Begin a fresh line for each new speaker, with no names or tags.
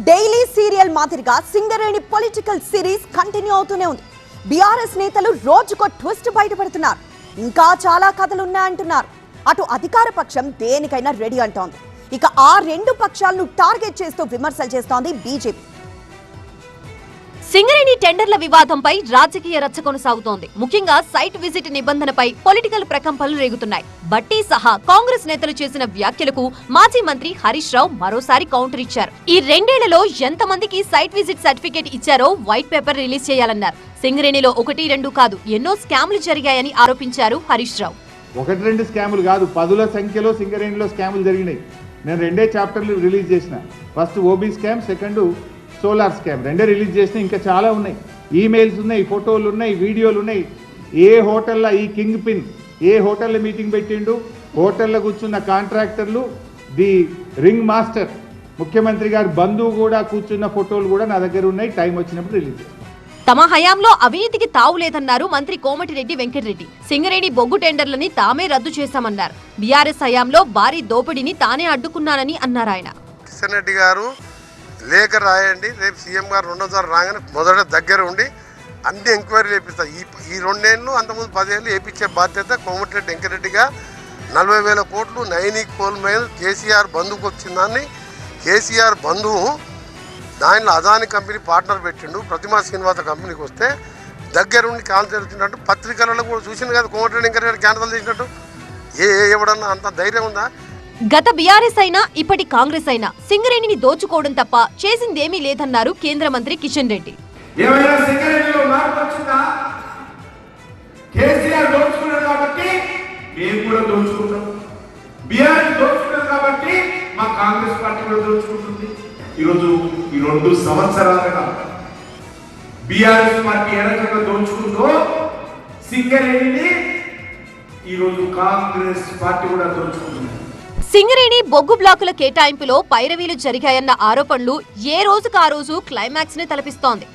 Daily serial మాదిరిగా Singareni political series continue అవుతూనే ఉంది. బీఆర్ఎస్ నేతలు రోజుకో ట్విస్ట్ బయటపెడుతున్నారు. ఇంకా చాలా కథలు ఉన్నాయంటున్నారు. అటు అధికార పక్షం దేనికైనా రెడీ అంటోంది. ఇక ఆ రెండు పక్షాలను టార్గెట్ చేస్తూ విమర్శలు చేస్తోంది బీజేపీ.
సింగరేణి టెండర్ల వివాదంపై రాజకీయ రచ్చ కొనసాగుతోంది. ముఖ్యంగా సైట్ విజిట్ నిబంధనపై పొలిటికల్ ప్రకంపనలు రేగుతున్నాయి. బట్టి సహా కాంగ్రెస్ నేతలు చేసిన వ్యాఖ్యలకు మాజీ మంత్రి హరీష్ రావు మరోసారి కౌంటర్ ఇచ్చారు. ఈ రెండేళ్లలో ఎంతమందికి సైట్ విజిట్ సర్టిఫికేట్ ఇచ్చారో వైట్ పేపర్ రిలీజ్ చేయాలన్నారు. సింగరేణిలో 1-2 కాదు, ఎన్నో స్కామ్లు జరిగాయని ఆరోపించారు హరీష్ రావు.
1-2 స్కాములు కాదు, పదుల సంఖ్యలో సింగరేణిలో స్కాములు జరిగినాయి. నేను 2 చాప్టర్లు రిలీజ్ చేసిన. First OB scam, second solar scam. 2 release చేసిన. ఇంకా చాలా ఉన్నాయి. ఈమెయిల్స్ ఉన్నాయి, ఫోటోలు ఉన్నాయి, వీడియోలు ఉన్నాయి. ఏ హోటల్లో ఈ కింగ్ పిన్ ఏ హోటల్లో మీటింగ్ పెట్టిండు, హోటల్లో కూర్చున్న కాంట్రాక్టర్లు, ది రింగ్ మాస్టర్, ముఖ్యమంత్రి గారి బంధువు కూడా కూర్చున్న ఫోటోలు కూడా నా దగ్గర ఉన్నాయి. టైం వచ్చినప్పుడు రిలీజ్ చేస్తాను.
తమ హయాంలో అవినీతికి తావులేదన్నారు మంత్రి కోమటిరెడ్డి వెంకటరెడ్డి. సింగరేణి బొగ్గు టెండర్లని తామే రద్దు చేశామన్నారు. బీఆర్ఎస్ హయాంలో భారీ దోపిడీని తానే అడ్డుకున్నానని అన్నారు ఆయన.
కిషన్ రెడ్డి గారు లేఖ రాయండి, రేపు సీఎం గారు 2సారి రాగానే మొదట దగ్గర ఉండి అన్ని ఎంక్వైరీ చేపిస్తారు. ఈ 2 ఏళ్ళు అంతకుముందు 10 ఏళ్ళు వేయించే బాధ్యత కోమటిరెడ్డి వెంకటరెడ్డిగా 40,000 కోట్లు నైనిక్ కోల్ మైల్ కేసీఆర్ బంధువుకు వచ్చిందాన్ని. కేసీఆర్ బంధువు దానిలో అదాని కంపెనీ పార్ట్నర్ పెట్టిండు. ప్రతిమా శ్రీనివాస కంపెనీకి వస్తే దగ్గరుండి క్యాన్సల్ చేసినట్టు పత్రికలలో కూడా చూసింది కదా. కోమటిరెడ్డి వెంకటరెడ్డి క్యాన్సల్ చేసినట్టు ఎవడన్నా అంత ధైర్యం ఉందా?
గత బీఆర్ఎస్ అయినా ఇప్పటి కాంగ్రెస్ అయినా సింగరేణిని దోచుకోవడం తప్ప చేసిందేమీ లేదన్నారు కేంద్ర మంత్రి కిషన్ రెడ్డి.
ఈరోజు ఈ 2 సంవత్సరాలుగా బీఆర్ఎస్ పార్టీ ఏ రకంగా దోచుకుందో సింగరేణిని ఈరోజు కాంగ్రెస్ పార్టీ కూడా దోచుకుంటుంది.
సింగరేణి బొగ్గు బ్లాకుల కేటాయింపులో పైరవీలు జరిగాయన్న ఆరోపణలు ఏ రోజుకు ఆ రోజు క్లైమాక్స్ ని తలపిస్తోంది.